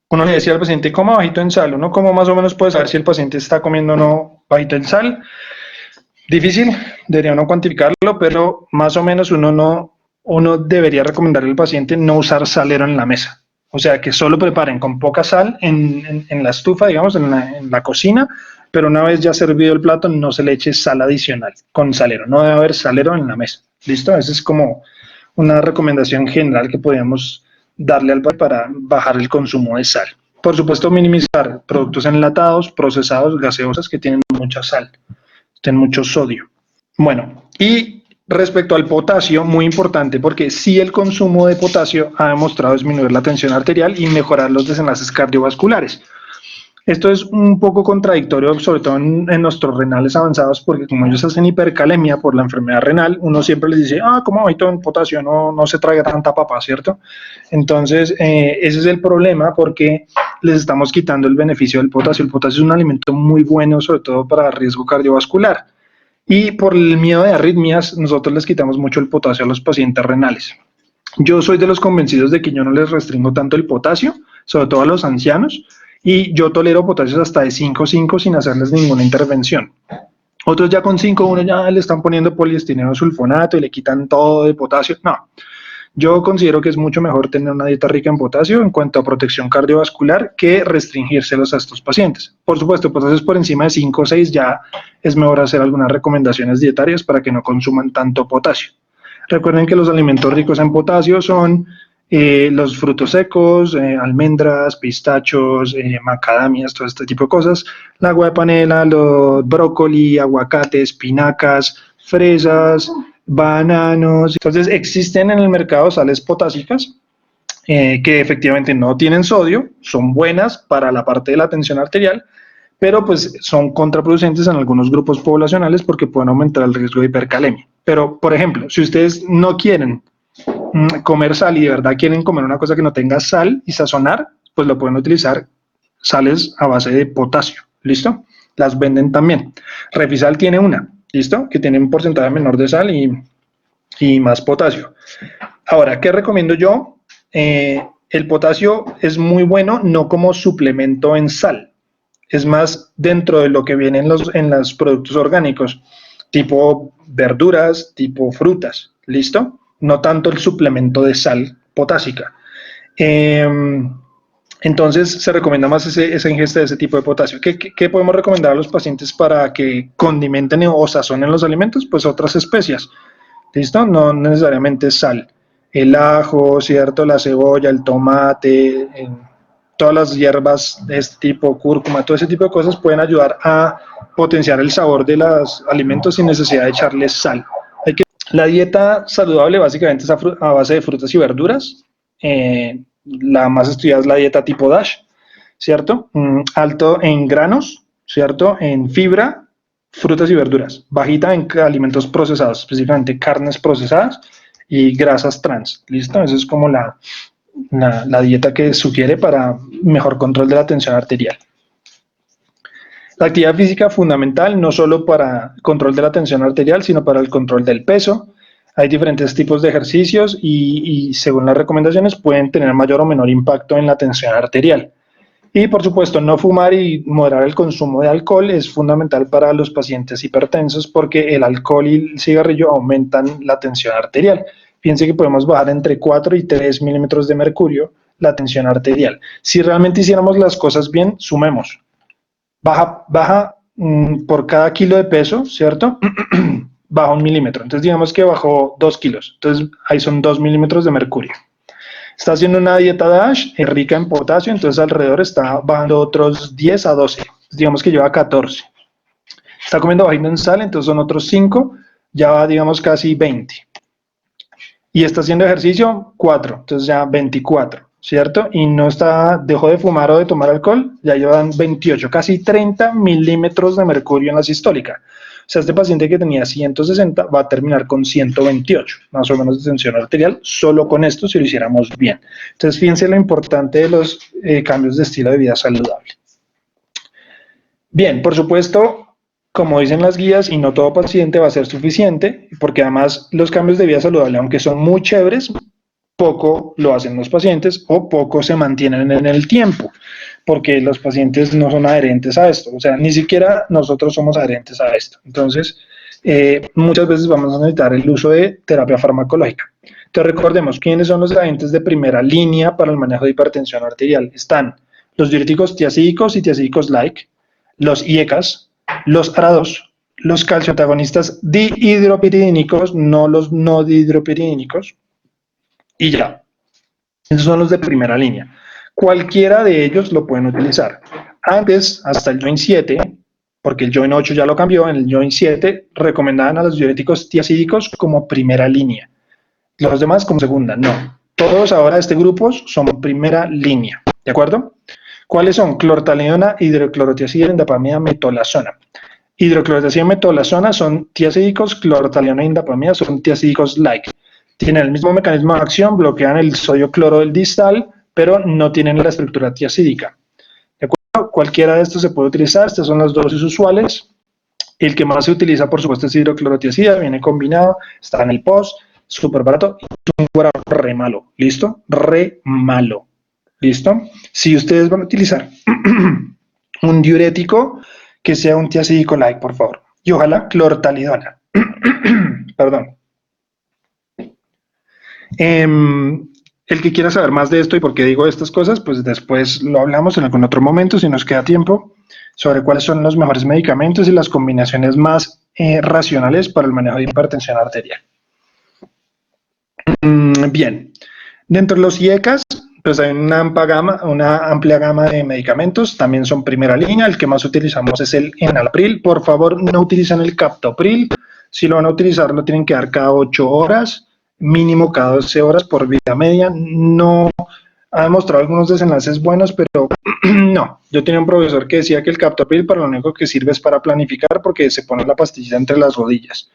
Uno le decía al paciente, coma bajito en sal. Uno como más o menos puede saber si el paciente está comiendo o no bajito en sal. Difícil, debería uno cuantificarlo, pero más o menos uno debería recomendarle al paciente no usar salero en la mesa. O sea, que solo preparen con poca sal en la estufa, digamos, en la cocina, pero una vez ya servido el plato, no se le eche sal adicional con salero. No debe haber salero en la mesa. ¿Listo? Esa es como una recomendación general que podríamos darle al paciente para bajar el consumo de sal. Por supuesto, minimizar productos enlatados, procesados, gaseosas que tienen mucha sal, tienen mucho sodio. Bueno, y respecto al potasio, muy importante porque sí el consumo de potasio ha demostrado disminuir la tensión arterial y mejorar los desenlaces cardiovasculares. Esto es un poco contradictorio, sobre todo en nuestros renales avanzados, porque como ellos hacen hipercalemia por la enfermedad renal, uno siempre les dice, ¿cómo bajito en potasio? No se traiga tanta papa, ¿cierto? Entonces, ese es el problema porque les estamos quitando el beneficio del potasio. El potasio es un alimento muy bueno, sobre todo para riesgo cardiovascular. Y por el miedo de arritmias, nosotros les quitamos mucho el potasio a los pacientes renales. Yo soy de los convencidos de que yo no les restringo tanto el potasio, sobre todo a los ancianos, y yo tolero potasios hasta de 5,5 sin hacerles ninguna intervención. Otros ya con 5,1 ya le están poniendo poliestireno sulfonato y le quitan todo de potasio. No, yo considero que es mucho mejor tener una dieta rica en potasio en cuanto a protección cardiovascular que restringírselos a estos pacientes. Por supuesto, potasios por encima de 5 o 6 ya es mejor hacer algunas recomendaciones dietarias para que no consuman tanto potasio. Recuerden que los alimentos ricos en potasio son los frutos secos, almendras, pistachos, macadamias, todo este tipo de cosas, la agua de panela, los brócoli, aguacate, espinacas, fresas, bananos. Entonces existen en el mercado sales potásicas que efectivamente no tienen sodio, son buenas para la parte de la tensión arterial, pero pues son contraproducentes en algunos grupos poblacionales porque pueden aumentar el riesgo de hipercalemia. Pero, por ejemplo, si ustedes no quieren comer sal y de verdad quieren comer una cosa que no tenga sal y sazonar, pues lo pueden utilizar sales a base de potasio, ¿listo? Las venden también. Refisal tiene una, ¿listo? Que tiene un porcentaje menor de sal y más potasio. Ahora, ¿qué recomiendo yo? El potasio es muy bueno no como suplemento en sal, es más dentro de lo que viene en los productos orgánicos, tipo verduras, tipo frutas, ¿listo? No tanto el suplemento de sal potásica. Entonces se recomienda más esa ingesta de ese tipo de potasio. ¿Qué podemos recomendar a los pacientes para que condimenten o sazonen los alimentos? Pues otras especias, ¿listo? No necesariamente sal. El ajo, ¿cierto? La cebolla, el tomate, todas las hierbas de este tipo, cúrcuma, todo ese tipo de cosas pueden ayudar a potenciar el sabor de los alimentos sin necesidad de echarles sal. La dieta saludable básicamente es a base de frutas y verduras. La más estudiada es la dieta tipo DASH, ¿cierto? Alto en granos, ¿cierto? En fibra, frutas y verduras. Bajita en alimentos procesados, específicamente carnes procesadas y grasas trans, ¿listo? Esa es como la dieta que sugiere para mejor control de la tensión arterial. La actividad física fundamental no solo para el control de la tensión arterial, sino para el control del peso. Hay diferentes tipos de ejercicios y según las recomendaciones pueden tener mayor o menor impacto en la tensión arterial. Y por supuesto, no fumar y moderar el consumo de alcohol es fundamental para los pacientes hipertensos porque el alcohol y el cigarrillo aumentan la tensión arterial. Fíjense que podemos bajar entre 4 y 3 milímetros de mercurio la tensión arterial. Si realmente hiciéramos las cosas bien, sumemos. Baja por cada kilo de peso, ¿cierto? Baja 1 milímetro. Entonces digamos que bajó 2 kilos. Entonces ahí son 2 milímetros de mercurio. Está haciendo una dieta DASH rica en potasio, entonces alrededor está bajando otros 10 a 12. Digamos que lleva 14. Está comiendo bajito en sal, entonces son otros 5, ya va digamos casi 20. Y está haciendo ejercicio 4, entonces ya 24. ¿Cierto? Y no dejó de fumar o de tomar alcohol, ya llevan 28, casi 30 milímetros de mercurio en la sistólica. O sea, este paciente que tenía 160 va a terminar con 128, más o menos de tensión arterial, solo con esto si lo hiciéramos bien. Entonces, fíjense lo importante de los cambios de estilo de vida saludable. Bien, por supuesto, como dicen las guías, y no todo paciente va a ser suficiente, porque además los cambios de vida saludable, aunque son muy chéveres, poco lo hacen los pacientes o poco se mantienen en el tiempo, porque los pacientes no son adherentes a esto, o sea, ni siquiera nosotros somos adherentes a esto. Entonces, muchas veces vamos a necesitar el uso de terapia farmacológica. Entonces, recordemos, ¿quiénes son los agentes de primera línea para el manejo de hipertensión arterial? Están los diuréticos tiacídicos y tiacídicos-like, los IECAS, los ARA2, los calcioantagonistas dihidropiridínicos, no los no dihidropiridínicos, y ya. Esos son los de primera línea. Cualquiera de ellos lo pueden utilizar. Antes, hasta el Joint 7, porque el Joint 8 ya lo cambió, en el Joint 7 recomendaban a los diuréticos tiacídicos como primera línea. Los demás como segunda, no. Todos ahora de este grupo son primera línea, ¿de acuerdo? ¿Cuáles son? Clortalidona, hidroclorotiazida, indapamida, metolazona. Hidroclorotiazida y metolazona son tiacídicos, clortalidona e indapamida son tiacídicos like. Tienen el mismo mecanismo de acción, bloquean el sodio cloro del distal, pero no tienen la estructura tiacídica. ¿De acuerdo? Cualquiera de estos se puede utilizar, estas son las dosis usuales. El que más se utiliza, por supuesto, es hidroclorotiazida, viene combinado, está en el post, súper barato, y es un guarapo re malo, ¿listo? Re malo, ¿listo? Si ustedes van a utilizar un diurético, que sea un tiacídico like, por favor, y ojalá clortalidona. Perdón. El que quiera saber más de esto y por qué digo estas cosas, pues después lo hablamos en algún otro momento, si nos queda tiempo, sobre cuáles son los mejores medicamentos y las combinaciones más racionales para el manejo de hipertensión arterial. Bien, dentro de los IECAS, pues hay una amplia gama de medicamentos, también son primera línea, el que más utilizamos es el enalapril. Por favor, no utilicen el captopril, si lo van a utilizar lo tienen que dar cada 8 horas, mínimo cada 12 horas por vida media. No ha demostrado algunos desenlaces buenos, pero no. Yo tenía un profesor que decía que el captopril para lo único que sirve es para planificar porque se pone la pastilla entre las rodillas.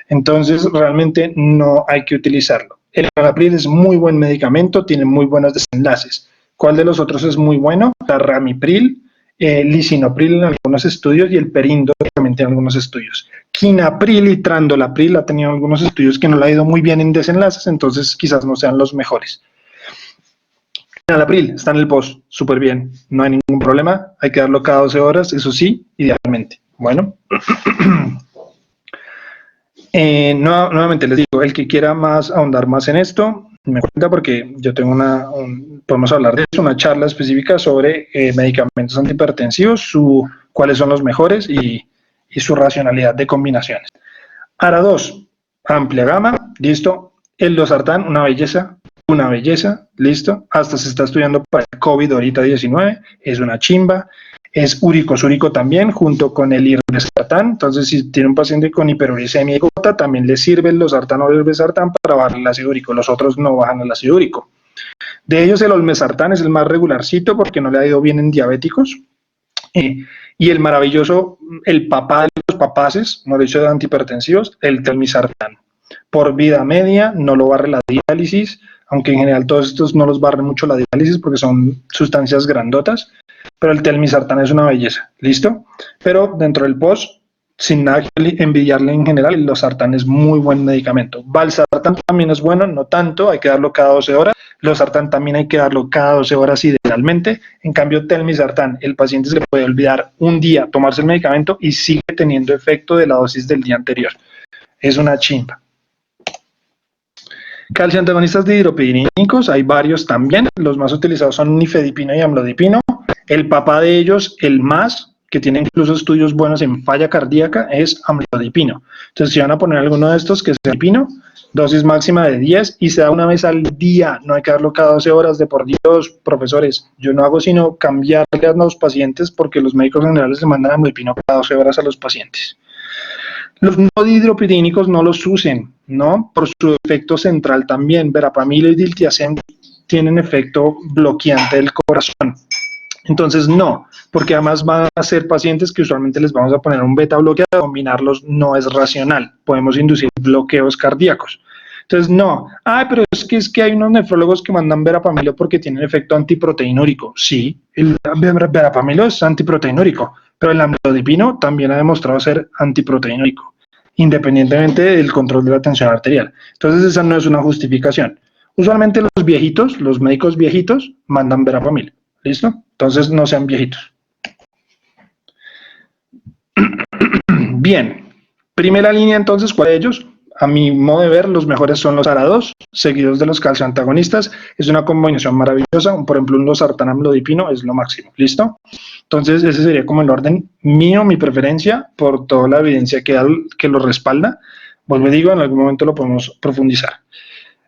Entonces, realmente no hay que utilizarlo. El enalapril es muy buen medicamento, tiene muy buenos desenlaces. ¿Cuál de los otros es muy bueno? La ramipril, lisinopril en algunos estudios y el perindo también tiene algunos estudios. Quinapril y trandolapril ha tenido algunos estudios que no le ha ido muy bien en desenlaces, entonces quizás no sean los mejores. Enalapril está en el post, súper bien, no hay ningún problema, hay que darlo cada 12 horas, eso sí, idealmente. Bueno. Nuevamente les digo, el que quiera ahondar más en esto, me cuenta porque yo tengo podemos hablar de eso, una charla específica sobre medicamentos antihipertensivos, cuáles son los mejores y su racionalidad de combinaciones. ARA2, amplia gama, listo. El losartán, una belleza, listo. Hasta se está estudiando para el COVID ahorita 19, es una chimba. Es uricosúrico también, junto con el irbesartán. Entonces, si tiene un paciente con hiperuricemia y gota, también le sirve el losartán o el irbesartán para bajar el ácido úrico. Los otros no bajan el ácido úrico. De ellos, el olmesartán es el más regularcito porque no le ha ido bien en diabéticos. Y el maravilloso, el papá de los papaces, no lo he dicho de antihipertensivos, el telmisartán. Por vida media, no lo barre la diálisis, aunque en general todos estos no los barre mucho la diálisis porque son sustancias grandotas. Pero el telmisartán es una belleza, ¿listo? Pero dentro del post, sin nada que envidiarle en general, el losartán es muy buen medicamento. Valsartán también es bueno, no tanto, hay que darlo cada 12 horas. Losartán también hay que darlo cada 12 horas idealmente. En cambio, telmisartán, el paciente se le puede olvidar un día tomarse el medicamento y sigue teniendo efecto de la dosis del día anterior. Es una chimba. Calcioantagonistas dihidropiridínicos, hay varios también. Los más utilizados son nifedipino y amlodipino. El papá de ellos, el más, que tiene incluso estudios buenos en falla cardíaca, es amlodipino. Entonces, si van a poner alguno de estos, que es amlodipino, dosis máxima de 10 y se da una vez al día, no hay que darlo cada 12 horas, de por Dios, profesores. Yo no hago sino cambiarle a los pacientes porque los médicos generales le mandan amlodipino cada 12 horas a los pacientes. Los no dihidropiridínicos no los usen, ¿no? Por su efecto central también. Verapamil y diltiazem tienen efecto bloqueante del corazón. Entonces no, porque además van a ser pacientes que usualmente les vamos a poner un beta bloqueador, combinarlos no es racional, podemos inducir bloqueos cardíacos. Entonces no, pero es que hay unos nefrólogos que mandan verapamilo porque tienen efecto antiproteinúrico. Sí, el verapamilo es antiproteinúrico, Pero el amlodipino también ha demostrado ser antiproteinúrico, independientemente del control de la tensión arterial. Entonces esa no es una justificación. Usualmente los viejitos, los médicos viejitos, mandan verapamil. ¿Listo? Entonces no sean viejitos. Bien, primera línea entonces, ¿cuál de ellos? A mi modo de ver, los mejores son los ARA2, seguidos de los calcioantagonistas. Es una combinación maravillosa. Por ejemplo, un losartán amlodipino es lo máximo. ¿Listo? Entonces, ese sería como el orden mío, mi preferencia, por toda la evidencia que lo respalda. Vuelvo y digo, en algún momento lo podemos profundizar.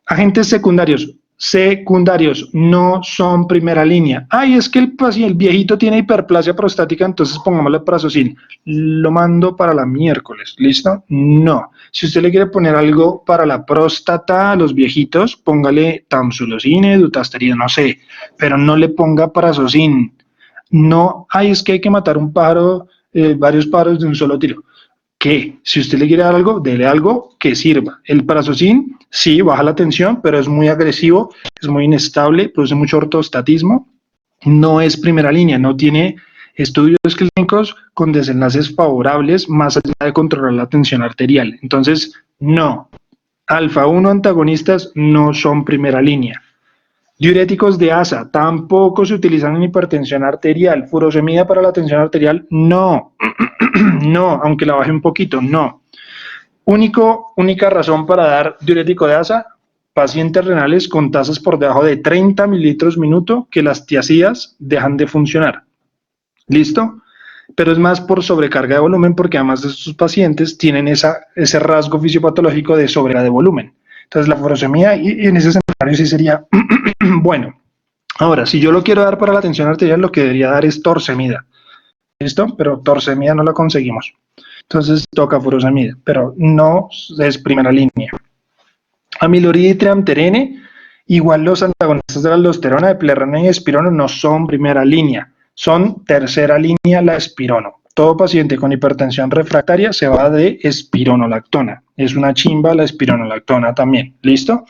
Agentes secundarios. Secundarios no son primera línea. Ay, es que el viejito tiene hiperplasia prostática, entonces pongámosle prazosin. Lo mando para la miércoles, ¿listo? No. Si usted le quiere poner algo para la próstata a los viejitos, póngale tamsulosine, dutasterida, no sé, pero no le ponga prazosin. No, ay, es que hay que matar un pájaro, varios pájaros de un solo tiro. ¿Qué? Si usted le quiere dar algo, dele algo que sirva. El prazosin, sí, baja la tensión, pero es muy agresivo, es muy inestable, produce mucho ortostatismo. No es primera línea, no tiene estudios clínicos con desenlaces favorables más allá de controlar la tensión arterial. Entonces, no. Alfa 1 antagonistas no son primera línea. Diuréticos de ASA tampoco se utilizan en hipertensión arterial. Furosemida para la tensión arterial, no. No, aunque la baje un poquito, no. Única razón para dar diurético de ASA, pacientes renales con tasas por debajo de 30 mililitros minuto que las tiazidas dejan de funcionar. ¿Listo? Pero es más por sobrecarga de volumen porque además de estos pacientes tienen ese rasgo fisiopatológico de sobrecarga de volumen. Entonces la furosemida y en ese escenario sí sería bueno. Ahora, si yo lo quiero dar para la tensión arterial, lo que debería dar es torsemida. ¿Listo? Pero torsemida no la conseguimos. Entonces toca furosemida, pero no es primera línea. Amilorida y triamterene, igual los antagonistas de la aldosterona, de plerana y espirono no son primera línea, son tercera línea la espirono. Todo paciente con hipertensión refractaria se va de espironolactona. Es una chimba la espironolactona también. ¿Listo?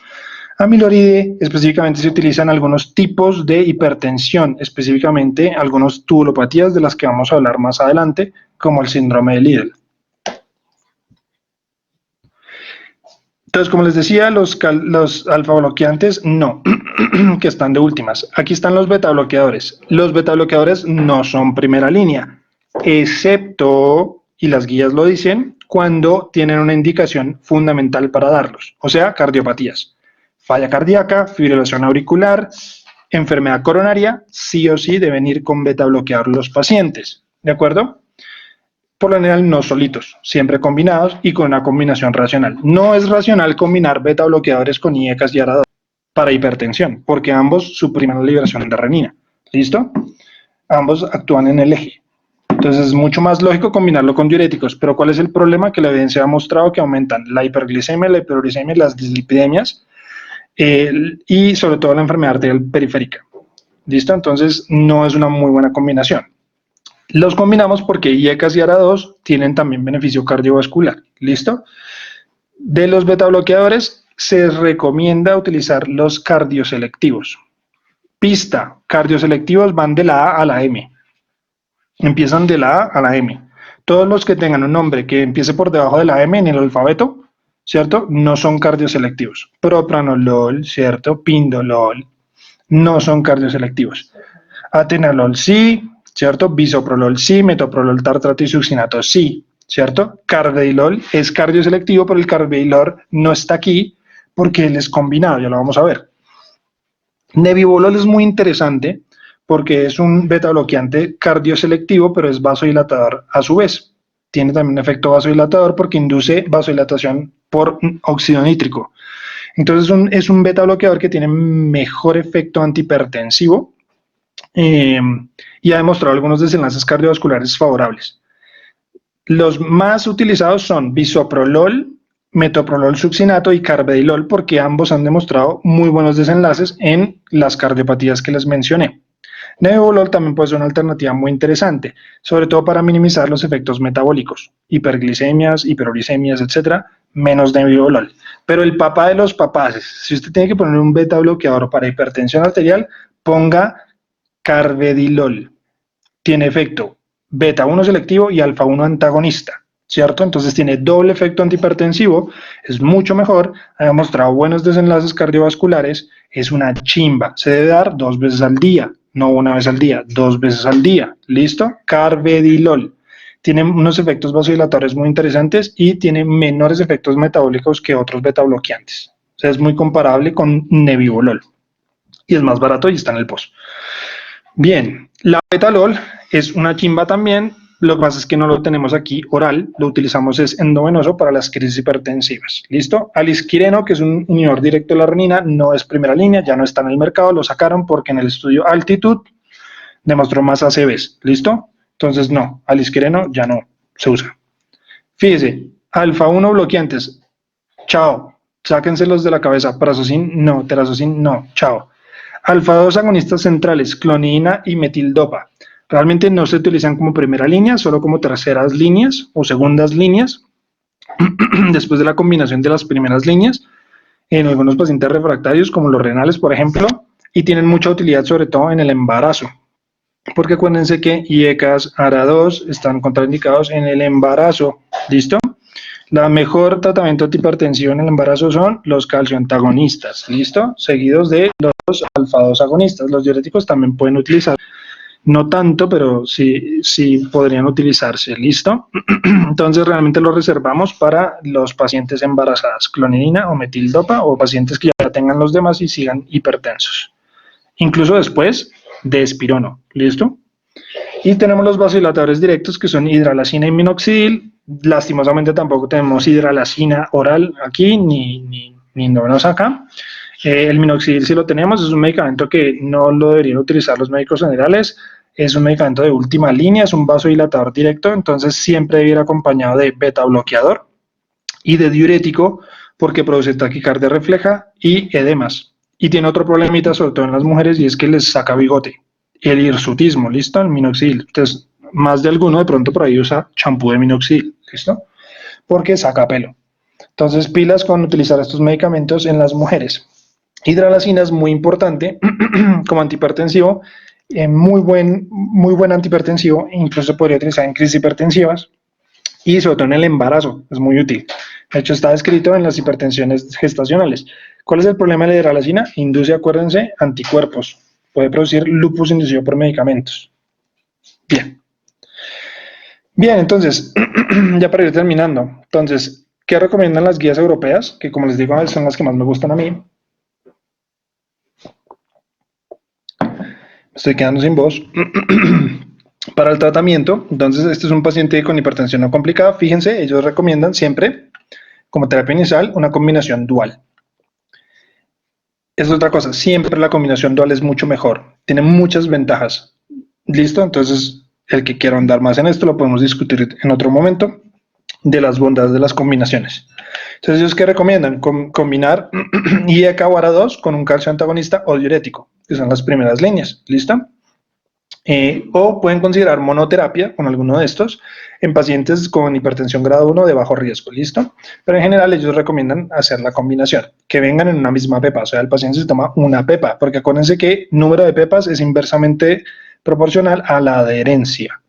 Amiloride específicamente se utilizan algunos tipos de hipertensión, específicamente algunas tubulopatías de las que vamos a hablar más adelante, como el síndrome de Liddle. Entonces, como les decía, los alfa bloqueantes no, que están de últimas. Aquí están los beta bloqueadores. Los beta bloqueadores no son primera línea, excepto, y las guías lo dicen, cuando tienen una indicación fundamental para darlos, o sea, cardiopatías. Falla cardíaca, fibrilación auricular, enfermedad coronaria, sí o sí deben ir con beta bloqueador los pacientes, ¿de acuerdo? Por lo general no solitos, siempre combinados y con una combinación racional. No es racional combinar beta bloqueadores con IECAS y ARA2 para hipertensión, porque ambos suprimen la liberación de renina, ¿listo? Ambos actúan en el eje. Entonces es mucho más lógico combinarlo con diuréticos, pero ¿cuál es el problema? Que la evidencia ha mostrado que aumentan la hiperglicemia, la hiperuricemia y las dislipidemias, y sobre todo la enfermedad arterial periférica. ¿Listo? Entonces no es una muy buena combinación. Los combinamos porque IECAS y ARA2 tienen también beneficio cardiovascular. ¿Listo? De los beta bloqueadores se recomienda utilizar los cardioselectivos. Pista, cardioselectivos van de la A a la M. Empiezan de la A a la M. Todos los que tengan un nombre que empiece por debajo de la M en el alfabeto, ¿cierto? No son cardioselectivos. Propranolol, ¿cierto? Pindolol, no son cardioselectivos. Atenolol sí, ¿cierto? Bisoprolol sí, metoprolol tartrato y succinato sí, ¿cierto? Carvedilol es cardioselectivo, pero el carvedilol no está aquí porque él es combinado, ya lo vamos a ver. Nebivolol es muy interesante porque es un beta bloqueante cardioselectivo, pero es vasodilatador a su vez. Tiene también un efecto vasodilatador porque induce vasodilatación por óxido nítrico. Entonces es un beta bloqueador que tiene mejor efecto antihipertensivo y ha demostrado algunos desenlaces cardiovasculares favorables. Los más utilizados son bisoprolol, metoprolol succinato y carvedilol porque ambos han demostrado muy buenos desenlaces en las cardiopatías que les mencioné. Nebivolol también puede ser una alternativa muy interesante, sobre todo para minimizar los efectos metabólicos, hiperglicemias, hiperuricemias, etcétera, menos nebivolol. Pero el papá de los papás, si usted tiene que poner un beta bloqueador para hipertensión arterial, ponga carvedilol. Tiene efecto beta 1 selectivo y alfa 1 antagonista, ¿cierto? Entonces tiene doble efecto antihipertensivo, es mucho mejor, ha demostrado buenos desenlaces cardiovasculares, es una chimba, se debe dar 2 veces al día, no una vez al día, 2 veces al día, ¿listo? Carvedilol. Tiene unos efectos vasodilatadores muy interesantes y tiene menores efectos metabólicos que otros beta bloqueantes. O sea, es muy comparable con Nebivolol. Y es más barato y está en el post. Bien, la betalol es una chimba también. Lo que pasa es que no lo tenemos aquí oral, lo utilizamos es endovenoso para las crisis hipertensivas. ¿Listo? Alisquireno, que es un inhibidor directo de la renina, no es primera línea, ya no está en el mercado, lo sacaron porque en el estudio Altitud demostró más ACVs. ¿Listo? Entonces, no, alisquireno ya no se usa. Fíjese, alfa 1 bloqueantes, chao, sáquenselos de la cabeza. Prazosin, no, terazosin, no, chao. Alfa 2 agonistas centrales, clonidina y metildopa. Realmente no se utilizan como primera línea, solo como terceras líneas o segundas líneas, después de la combinación de las primeras líneas, en algunos pacientes refractarios, como los renales, por ejemplo, y tienen mucha utilidad sobre todo en el embarazo. Porque acuérdense que IECAS, ARA2 están contraindicados en el embarazo. ¿Listo? La mejor tratamiento antihipertensivo en el embarazo son los calcioantagonistas. ¿Listo? Seguidos de los alfa-2 agonistas. Los diuréticos también pueden utilizar. No tanto, pero sí podrían utilizarse. ¿Listo? Entonces realmente lo reservamos para los pacientes embarazadas. Clonidina o metildopa o pacientes que ya tengan los demás y sigan hipertensos. Incluso después de espirono, ¿listo? Y tenemos los vasodilatadores directos que son hidralacina y minoxidil. Lastimosamente tampoco tenemos hidralacina oral aquí, ni endovenosa acá. El minoxidil sí lo tenemos, es un medicamento que no lo deberían utilizar los médicos generales, es un medicamento de última línea, es un vasodilatador directo, entonces siempre debe ir acompañado de beta bloqueador y de diurético porque produce taquicardia refleja y edemas. Y tiene otro problemita, sobre todo en las mujeres, y es que les saca bigote. El hirsutismo, ¿listo? El minoxidil. Entonces, más de alguno de pronto por ahí usa champú de minoxidil, ¿listo? Porque saca pelo. Entonces, pilas con utilizar estos medicamentos en las mujeres. Hidralacina es muy importante como antihipertensivo, muy buen antihipertensivo, incluso se podría utilizar en crisis hipertensivas y sobre todo en el embarazo, es muy útil. De hecho, está descrito en las hipertensiones gestacionales. ¿Cuál es el problema de la hidralacina? Induce, acuérdense, anticuerpos. Puede producir lupus inducido por medicamentos. Bien. Bien, entonces, ya para ir terminando. Entonces, ¿qué recomiendan las guías europeas? Que como les digo, son las que más me gustan a mí. Estoy quedando sin voz. Para el tratamiento, entonces, este es un paciente con hipertensión no complicada. Fíjense, ellos recomiendan siempre, como terapia inicial, una combinación dual. Es otra cosa, siempre la combinación dual es mucho mejor, tiene muchas ventajas. ¿Listo? Entonces, el que quiera andar más en esto lo podemos discutir en otro momento, de las bondades de las combinaciones. Entonces, ¿ellos qué recomiendan? Combinar IECA o ARA2 con un calcio antagonista o diurético, que son las primeras líneas. ¿Listo? O pueden considerar monoterapia con alguno de estos en pacientes con hipertensión grado 1 de bajo riesgo, ¿listo? Pero en general ellos recomiendan hacer la combinación, que vengan en una misma pepa, o sea, el paciente se toma una pepa, porque acuérdense que el número de pepas es inversamente proporcional a la adherencia.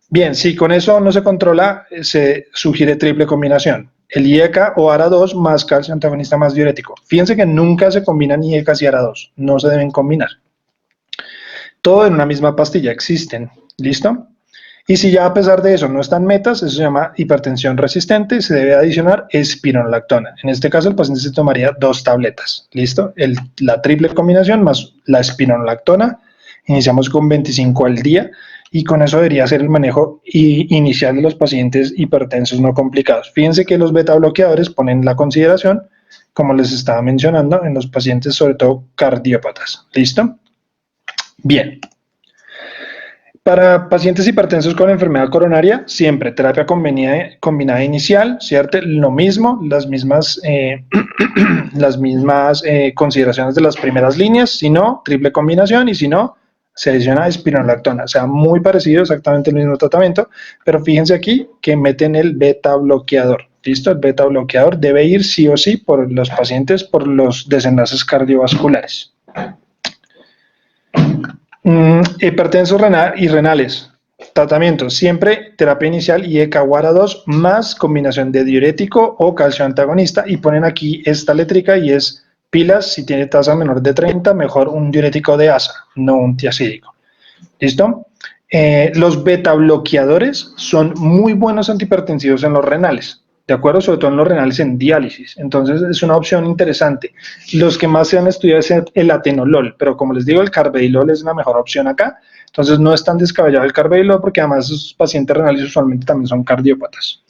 Bien, si con eso no se controla, se sugiere triple combinación. El IECA o ARA2 más calcio antagonista más diurético. Fíjense que nunca se combinan IECAs y ARA2, no se deben combinar. Todo en una misma pastilla, existen, ¿listo? Y si ya a pesar de eso no están metas, eso se llama hipertensión resistente, se debe adicionar espironolactona. En este caso el paciente se tomaría 2 tabletas, ¿listo? La triple combinación más la espironolactona, iniciamos con 25 al día y con eso debería ser el manejo inicial de los pacientes hipertensos no complicados. Fíjense que los beta bloqueadores ponen la consideración, como les estaba mencionando, en los pacientes sobre todo cardiópatas, ¿listo? Bien. Para pacientes hipertensos con enfermedad coronaria, siempre terapia combinada inicial, ¿cierto? Lo mismo, las mismas consideraciones de las primeras líneas, si no, triple combinación y si no, se adiciona espironolactona. O sea, muy parecido, exactamente el mismo tratamiento, pero fíjense aquí que meten el beta bloqueador. ¿Listo? El beta bloqueador debe ir sí o sí por los pacientes por los desenlaces cardiovasculares. Hipertensos y renales. Tratamiento, siempre terapia inicial y ECA-WARA 2 más combinación de diurético o calcio antagonista, y ponen aquí esta létrica y es pilas, si tiene tasa menor de 30, mejor un diurético de asa, no un tiacídico. ¿Listo? Los beta bloqueadores son muy buenos antihipertensivos en los renales, ¿de acuerdo? Sobre todo en los renales en diálisis. Entonces es una opción interesante. Los que más se han estudiado es el atenolol, pero como les digo, el carvedilol es la mejor opción acá. Entonces no es tan descabellado el carvedilol porque además esos pacientes renales usualmente también son cardiópatas.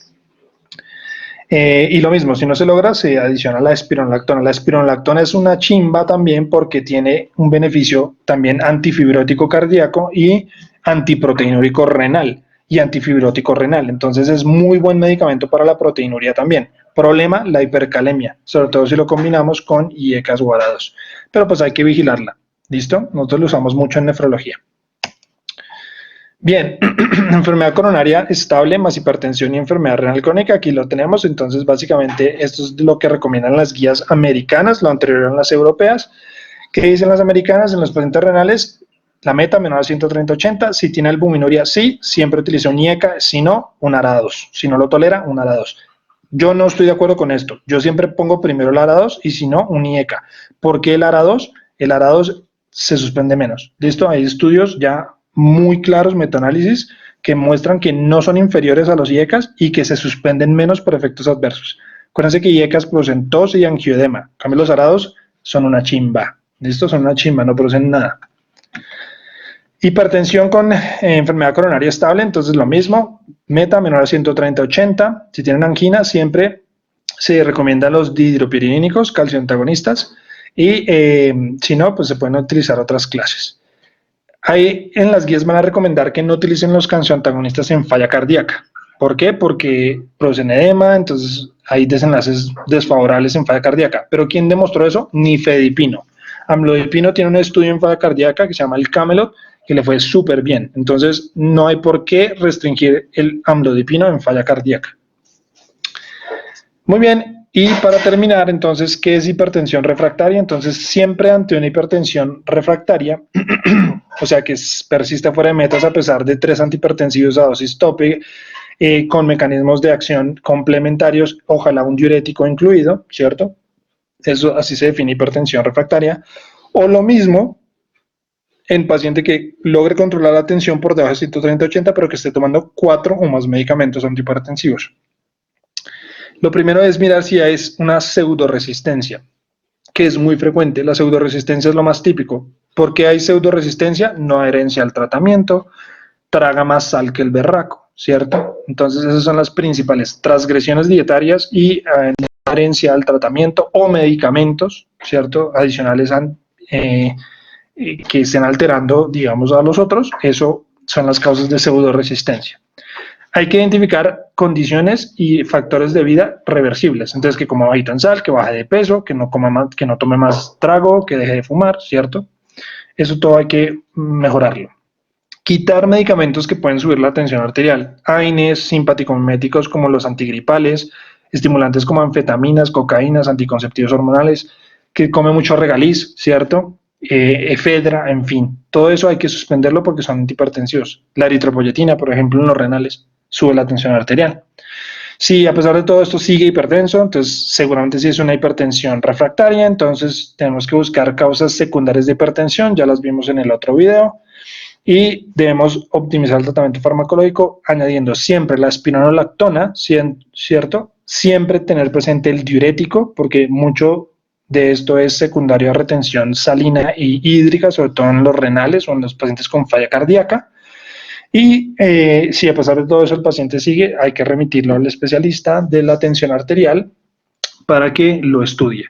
Y lo mismo, si no se logra, se adiciona la espironolactona. La espironolactona es una chimba también porque tiene un beneficio también antifibrótico cardíaco y antiproteinúrico renal y antifibrótico renal. Entonces es muy buen medicamento para la proteinuria también. Problema, la hipercalemia, sobre todo si lo combinamos con IECAS guarados. Pero pues hay que vigilarla. ¿Listo? Nosotros lo usamos mucho en nefrología. Bien, enfermedad coronaria estable más hipertensión y enfermedad renal crónica, aquí lo tenemos. Entonces básicamente esto es lo que recomiendan las guías americanas, lo anterior eran las europeas. ¿Qué dicen las americanas? En los pacientes renales, la meta menor a 130/80, si tiene albuminuria sí, siempre utiliza un IECA, si no, un ARA2, si no lo tolera, un ARA2. Yo no estoy de acuerdo con esto, yo siempre pongo primero el ARA2 y si no, un IECA. ¿Por qué el ARA2? El ARA2 se suspende menos. ¿Listo? Hay estudios ya muy claros, metaanálisis, que muestran que no son inferiores a los IECAS y que se suspenden menos por efectos adversos. Acuérdense que IECAS producen tos y angioedema. En cambio, los ARA2 son una chimba. ¿Listo? Son una chimba, no producen nada. Hipertensión con enfermedad coronaria estable, entonces lo mismo, meta menor a 130/80. Si tienen angina, siempre se recomiendan los dihidropiridínicos, calcio antagonistas, y si no, pues se pueden utilizar otras clases. Ahí en las guías van a recomendar que no utilicen los calcioantagonistas en falla cardíaca. ¿Por qué? Porque producen edema, entonces hay desenlaces desfavorables en falla cardíaca. ¿Pero quién demostró eso? Nifedipino. Amlodipino tiene un estudio en falla cardíaca que se llama el CAMELOT, que le fue súper bien. Entonces no hay por qué restringir el amlodipino en falla cardíaca. Muy bien. Y para terminar, entonces, ¿qué es hipertensión refractaria? Entonces, siempre ante una hipertensión refractaria, o sea, que persiste fuera de metas a pesar de 3 antihipertensivos a dosis tope, con mecanismos de acción complementarios, ojalá un diurético incluido, ¿cierto? Eso así se define hipertensión refractaria. O lo mismo en paciente que logre controlar la tensión por debajo de 130/80, pero que esté tomando 4 o más medicamentos antihipertensivos. Lo primero es mirar si es una pseudoresistencia, que es muy frecuente. La pseudoresistencia es lo más típico. ¿Por qué hay pseudoresistencia? No adherencia al tratamiento, traga más sal que el berraco, ¿cierto? Entonces esas son las principales: transgresiones dietarias y adherencia al tratamiento o medicamentos, ¿cierto? Adicionales que estén alterando, digamos, a los otros. Eso son las causas de pseudoresistencia. Hay que identificar condiciones y factores de vida reversibles. Entonces, que coma bajito en sal, que baje de peso, que no tome más trago, que deje de fumar, ¿cierto? Eso todo hay que mejorarlo. Quitar medicamentos que pueden subir la tensión arterial. AINES, simpaticomiméticos como los antigripales, estimulantes como anfetaminas, cocaínas, anticonceptivos hormonales, que come mucho regaliz, ¿cierto? Efedra, en fin. Todo eso hay que suspenderlo porque son antihipertensivos. La eritropoyetina, por ejemplo, en los renales, sube la tensión arterial. Si a pesar de todo esto sigue hipertenso, entonces seguramente sí es una hipertensión refractaria. Entonces tenemos que buscar causas secundarias de hipertensión, ya las vimos en el otro video. Y debemos optimizar el tratamiento farmacológico añadiendo siempre la espironolactona, ¿cierto? Siempre tener presente el diurético, porque mucho de esto es secundario a retención salina y hídrica, sobre todo en los renales o en los pacientes con falla cardíaca. Y si a pesar de todo eso el paciente sigue, hay que remitirlo al especialista de la tensión arterial para que lo estudie.